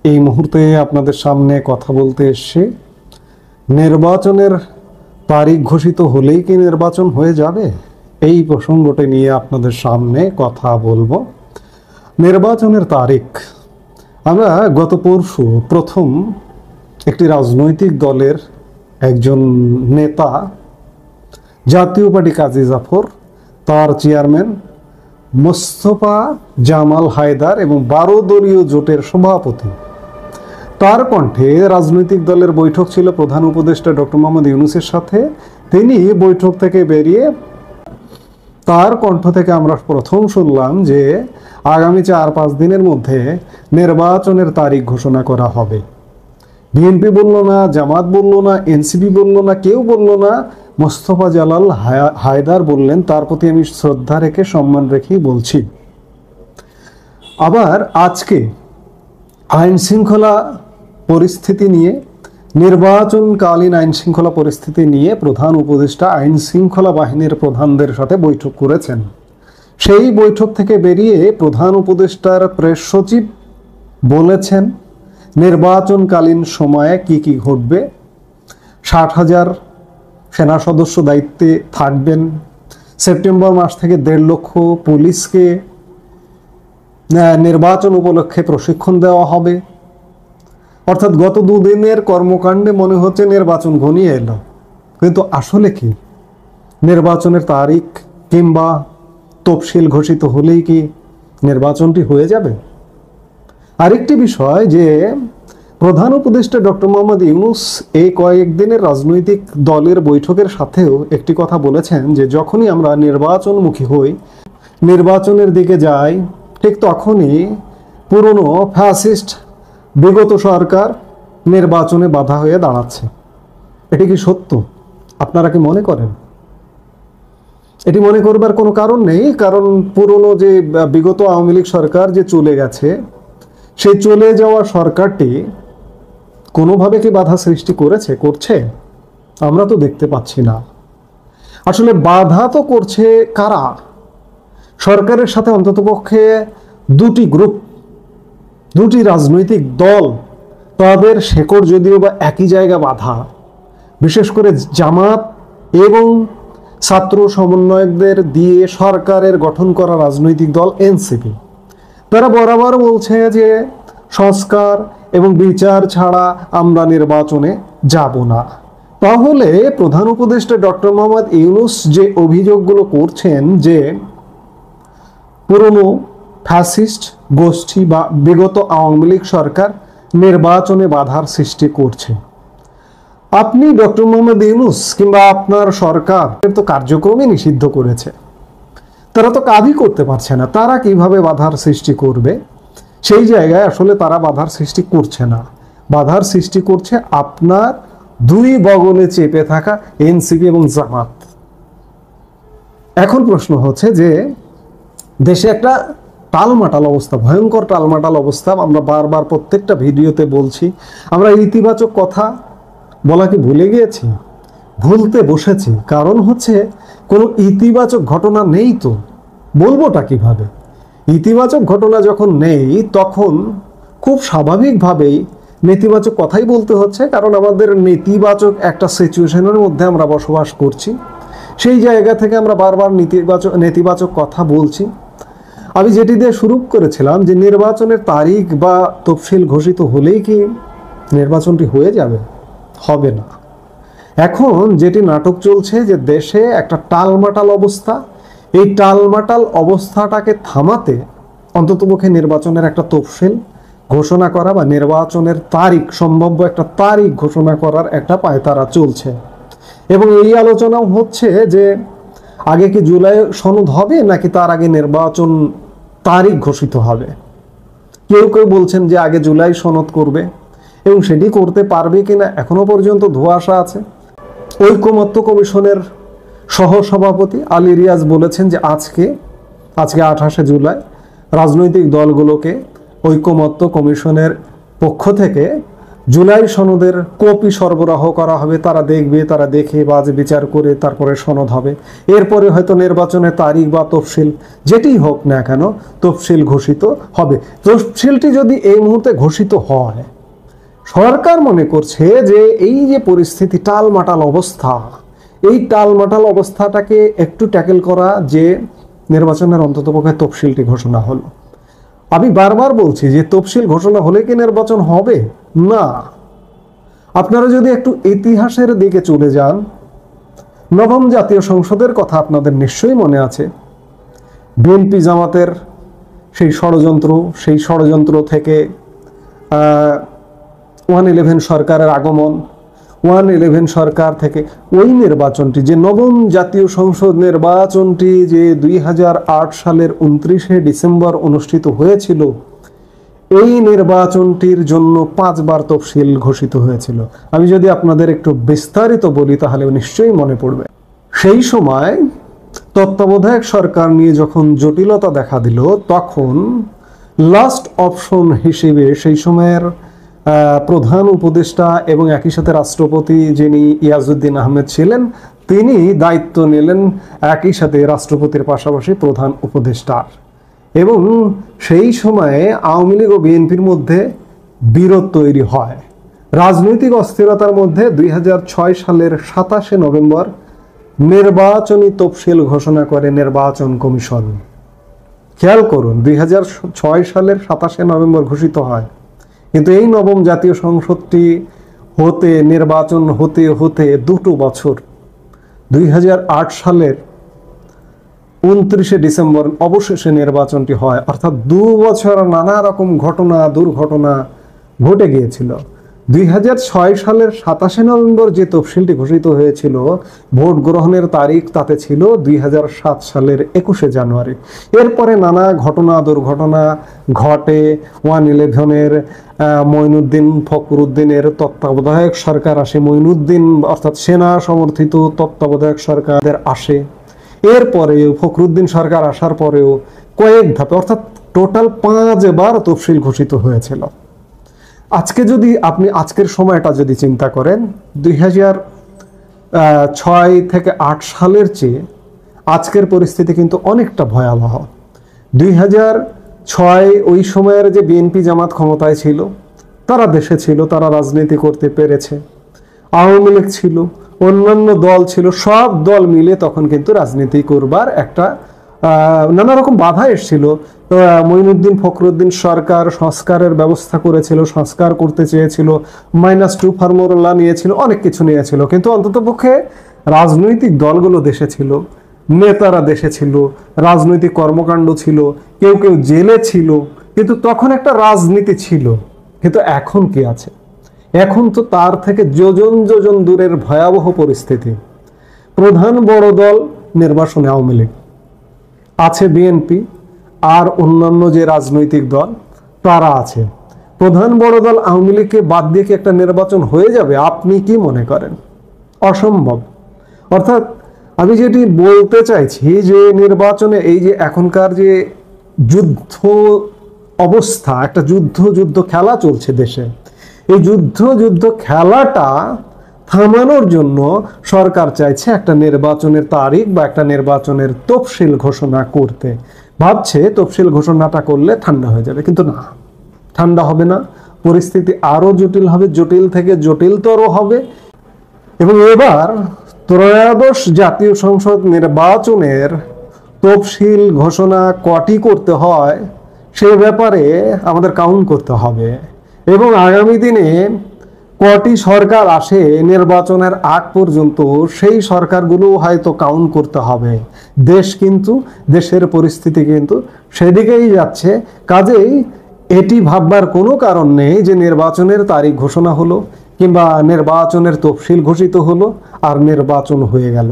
এই মুহূর্তে আপনাদের সামনে কথা বলতে এসেছি। নির্বাচনের তারিখ ঘোষিত হলেই কি নির্বাচন হয়ে যাবে? এই প্রসঙ্গটি নিয়ে আপনাদের সামনে কথা বলবো। নির্বাচনের তারিখ, আমরা গত পরশু প্রথম একটি রাজনৈতিক দলের একজন নেতা, জাতীয় পার্টি কাজী জাফর, তার চেয়ারম্যান মোস্তফা জামাল হায়দার এবং 12 দলীয় জোটের সভাপতি, তার কণ্ঠে রাজনৈতিক দলের বৈঠক ছিল প্রধান উপদেষ্টা ডক্টর মোহাম্মদ ইউনূসের সাথে। তিনি বৈঠক থেকে বেরিয়ে তার কণ্ঠ থেকে আমরা প্রথম শুনলাম যে আগামী 4-5 দিনের মধ্যে নির্বাচনের তারিখ ঘোষণা করা হবে। বিএনপি বলল না, জামাত বলল না, এনসিপি বলল না, কেউ বলল না, মোস্তফা জালাল হায়দার বললেন। তার প্রতি আমি শ্রদ্ধা রেখে সম্মান রেখেই বলছি। আবার আজকে আইন শৃঙ্খলা পরিস্থিতি নিয়ে, নির্বাচনকালীন আইন শৃঙ্খলা পরিস্থিতি নিয়ে প্রধান উপদেষ্টা আইন শৃঙ্খলা বাহিনীর প্রধানদের সাথে বৈঠক করেছেন। সেই বৈঠক থেকে বেরিয়ে প্রধান উপদেষ্টার প্রেস সচিব বলেছেন নির্বাচনকালীন সময়ে কি কি ঘটবে। 60,000 সেনা সদস্য দায়িত্বে থাকবেন। সেপ্টেম্বর মাস থেকে 1.5 লক্ষ পুলিশকে নির্বাচন উপলক্ষে প্রশিক্ষণ দেওয়া হবে। অর্থাৎ গত 2 দিনের কর্মকাণ্ডে মনে হচ্ছে নির্বাচন ঘনিয়ে এলো, কিন্তু আসলে কি নির্বাচনের তারিখ কিংবা তফসিল ঘোষিত হলেই কি নির্বাচনটি হয়ে যাবে? আরেকটি বিষয় যে প্রধান উপদেষ্টা ডক্টর মোহাম্মদ ইউনূস এই কয়েকদিনের রাজনৈতিক দলের বৈঠকের সাথেও একটি কথা বলেছেন যে যখনই আমরা নির্বাচনমুখী হই, নির্বাচনের দিকে যাই, ঠিক তখনই পুরনো ফ্যাসিস্ট বিগত সরকার নির্বাচনে বাধা হয়ে দাঁড়াচ্ছে। এটি কি সত্য? আপনারা কি মনে করেন? এটি মনে করবার কোনো কারণ নেই, কারণ পুরনো যে বিগত আওয়ামী লীগ সরকার যে চলে গেছে, সেই চলে যাওয়া সরকারটি কোনোভাবে কি বাধা সৃষ্টি করছে? আমরা তো দেখতে পাচ্ছি না। আসলে বাধা তো করছে কারা? সরকারের সাথে অন্ততপক্ষে 2টি গ্রুপ, 2টি রাজনৈতিক দল, তাদের শেকড় যদিও বা একই জায়গা বাঁধা। বিশেষ করে জামাত এবং ছাত্র সমন্বয়কদের দিয়ে সরকারের গঠন করা রাজনৈতিক দল এনসিপি, তারা বরাবর বলছে যে সংস্কার এবং বিচার ছাড়া আমরা নির্বাচনে যাব না। তাহলে প্রধান উপদেষ্টা ডক্টর মোহাম্মদ ইউনূস যে অভিযোগগুলো করছেন যে পুরনো ফ্যাসিস্ট গোষ্ঠী বা বিগত আওয়ামী লীগ সরকার নির্বাচনে বাধার সৃষ্টি করছে, আপনি ডক্টর মোহাম্মদ ইউনূস কিংবা আপনার সরকার তো কার্যক্রমই নিষিদ্ধ করেছে, তারা তো কাজই করতে পারছে না, তারা কিভাবে বাধার সৃষ্টি করবে? সেই জায়গায় আসলে তারা বাধার সৃষ্টি করছে না, বাধার সৃষ্টি করছে আপনার 2 বগলে চেপে থাকা এনসিপি এবং জামাত। এখন প্রশ্ন হচ্ছে যে দেশে একটা টালমাটাল অবস্থা, ভয়ঙ্কর টালমাটাল অবস্থা। আমরা বারবার প্রত্যেকটা ভিডিওতে বলছি, আমরা ইতিবাচক কথা বলা কি ভুলে গিয়েছি? ভুলতে বসেছি। কারণ হচ্ছে কোনো ইতিবাচক ঘটনা নেই, তো বলবোটা কিভাবে? ইতিবাচক ঘটনা যখন নেই, তখন খুব স্বাভাবিকভাবেই নেতিবাচক কথাই বলতে হচ্ছে, কারণ আমাদের নেতিবাচক একটা সিচুয়েশনের মধ্যে আমরা বসবাস করছি। সেই জায়গা থেকে আমরা বারবার নেতিবাচক কথা বলছি। আমি যেটি দিয়ে শুরু করেছিলাম যে নির্বাচনের তারিখ বা তফসিল ঘোষিত হলেই কি নির্বাচনটি হয়ে যাবে? হবে না। এখন যেটি নাটক চলছে যে দেশে একটা টালমাটাল অবস্থা, এই টালমাটাল অবস্থাটাকে থামাতে অন্ততপক্ষে নির্বাচনের একটা তফসিল ঘোষণা করা বা নির্বাচনের তারিখ, সম্ভাব্য একটা তারিখ ঘোষণা করার একটা পায়তারা চলছে। এবং এই আলোচনাও হচ্ছে যে আগে কি জুলাই সনদ হবে নাকি তার আগে নির্বাচন তারিখ ঘোষিত হবে। কেউ কেউ বলছেন যে আগে জুলাই সনদ করবে, এবং সেটি করতে পারবে কিনা এখনো পর্যন্ত ধোঁয়াশা আছে। ঐকমত্য কমিশনের সহসভাপতি আলী রিয়াজ বলেছেন যে আজকে 28শে জুলাই রাজনৈতিক দলগুলোকে ঐকমত্য কমিশনের পক্ষ থেকে জুলাই সনদের কপি সরবরাহ করা হবে, তারা দেখবে, তারা দেখে বাজ বিচার করে তারপরে সনদ হবে। এরপরে হয়তো নির্বাচনের তারিখ বা তফসিল যেটি হোক না কেন তফসিল ঘোষিত হবে। তফসিলটি যদি এই মুহূর্তে ঘোষিত হয়, সরকার মনে করছে যে এই যে পরিস্থিতি টালমাটাল অবস্থা, এই টালমাটাল অবস্থাটাকে একটু ট্যাকেল করা, যে নির্বাচনের অন্ততপক্ষে তফসিলটি ঘোষণা হলো। আমি বারবার বলছি যে তফসিল ঘোষণা হলে কি নির্বাচন হবে? না। আপনারা যদি একটু ইতিহাসের দিকে চলে যান, নবম জাতীয় সংসদের কথা আপনাদের নিশ্চয়ই মনে আছে। বিএনপি জামাতের সেই ষড়যন্ত্র থেকে 111 সরকারের আগমন, 111 সরকার থেকে ওই নির্বাচনটি, যে নবম জাতীয় সংসদ নির্বাচনটি যে 2008 সালের 29শে ডিসেম্বর অনুষ্ঠিত হয়েছিল, এই নির্বাচনটির জন্য 5 বার তফসিল ঘোষিত হয়েছিল। আমি যদি আপনাদের একটু বিস্তারিত বলি তাহলে নিশ্চয়ই মনে পড়বে। সেই সময় তত্ত্বাবধায়ক সরকার নিয়ে যখন জটিলতা দেখা দিল, তখন লাস্ট অপশন হিসেবে সেই সময়ের প্রধান উপদেষ্টা এবং একই সাথে রাষ্ট্রপতি যিনি ইয়াজউদ্দিন আহমেদ ছিলেন, তিনি দায়িত্ব নিলেন একই সাথে রাষ্ট্রপতির পাশাপাশি প্রধান উপদেষ্টার। এবং সেই সময়ে আওয়ামী লীগ ও বিএনপির মধ্যে বিরোধ তৈরি হয়। রাজনৈতিক অস্থিরতার মধ্যে 2006 সালের 27শে নভেম্বর নির্বাচনী তফসিল ঘোষণা করে নির্বাচন কমিশন। খেয়াল করুন, 2006 সালের 27শে নভেম্বর ঘোষিত হয়, কিন্তু এই নবম জাতীয় সংসদটি নির্বাচন হতে হতে 2 বছর, 2008 সালের 29শে ডিসেম্বর অবশেষে নির্বাচনটি হয়। অর্থাৎ 2 বছর নানা রকম দুর্ঘটনা ঘটে গিয়েছিল। 2006 সালের 27শে নভেম্বর যে তফসিলটি ঘোষিত হয়েছিল, ভোট গ্রহণের তারিখ তাতে ছিল 2007 সালের 21শে জানুয়ারি। এরপরে নানা দুর্ঘটনা ঘটে। 111-এর মঈনুদ্দিন ফখরুদ্দিনের তত্ত্বাবধায়ক সরকার আসে, মঈনুদ্দিন অর্থাৎ সেনা সমর্থিত তত্ত্বাবধায়ক সরকার আসে। এরপরে ফখরুদ্দিন সরকার আসার পরেও কয়েক ধাপে, অর্থাৎ টোটাল 5 বার তফসিল ঘোষিত হয়েছিল। আজকে যদি আপনি আজকের সময়টা যদি চিন্তা করেন, 2006 থেকে 8 সালের চেয়ে আজকের পরিস্থিতি কিন্তু অনেকটা ভয়াবহ। 2006 ওই সময়ের যে বিএনপি জামাত ক্ষমতায় ছিল, তারা দেশে ছিল, তারা রাজনীতি করতে পেরেছে। আওয়ামী লীগ ছিল, অন্যান্য দল ছিল, সব দল মিলে তখন কিন্তু রাজনীতি করবার একটা নানা রকম বাধা এসেছিল। মঈনুদ্দিন ফখরুদ্দিন সরকার সংস্কারের ব্যবস্থা করেছিল, সংস্কার করতে চেয়েছিল, -2 ফর্মুলা নিয়েছিল, অনেক কিছু নিয়েছিল, কিন্তু অন্ততপক্ষে রাজনৈতিক দলগুলো দেশে ছিল, নেতারা দেশে ছিল, রাজনৈতিক কর্মকাণ্ড ছিল, কেউ কেউ জেলে ছিল, কিন্তু তখন একটা রাজনীতি ছিল। কিন্তু এখন কি আছে? এখন তো তার থেকে যোজন যোজন দূরের ভয়াবহ পরিস্থিতি। প্রধান বড় দল নির্বাচনে আওয়ামী লীগ, আছে বিএনপি, আর অন্যান্য যে রাজনৈতিক দল তারা আছে। প্রধান বড় দল আওয়ামী লীগকে বাদ দিয়ে কি একটা নির্বাচন হয়ে যাবে? আপনি কি মনে করেন? অসম্ভব। অর্থাৎ আমি যেটি বলতে চাইছি যে নির্বাচনে এই যে এখনকার যে যুদ্ধ অবস্থা, একটা যুদ্ধ খেলা চলছে দেশে, এই যুদ্ধ খেলাটা থামানোর জন্য সরকার চাইছে একটা নির্বাচনের তারিখ বা একটা নির্বাচনের তফসিল ঘোষণা করতে। ভাবছে তফসিল ঘোষণাটা করলে ঠান্ডা হয়ে যাবে, কিন্তু না, ঠান্ডা হবে না। পরিস্থিতি আরো জটিল হবে, জটিল থেকে জটিলতর হবে। এবং এবার ত্রয়োদশ জাতীয় সংসদ নির্বাচনের তফসিল ঘোষণা কটি করতে হয় সে ব্যাপারে আমাদের কাউন্ট করতে হবে। এবং আগামী দিনে কটি সরকার আসে নির্বাচনের আগ পর্যন্ত, সেই সরকারগুলো হয়তো কাউন্ট করতে হবে। দেশের পরিস্থিতি কিন্তু সেদিকেই যাচ্ছে। কাজেই এটি ভাববার কোনো কারণ নেই যে নির্বাচনের তারিখ ঘোষণা হলো কিংবা নির্বাচনের তফসিল ঘোষিত হলো আর নির্বাচন হয়ে গেল।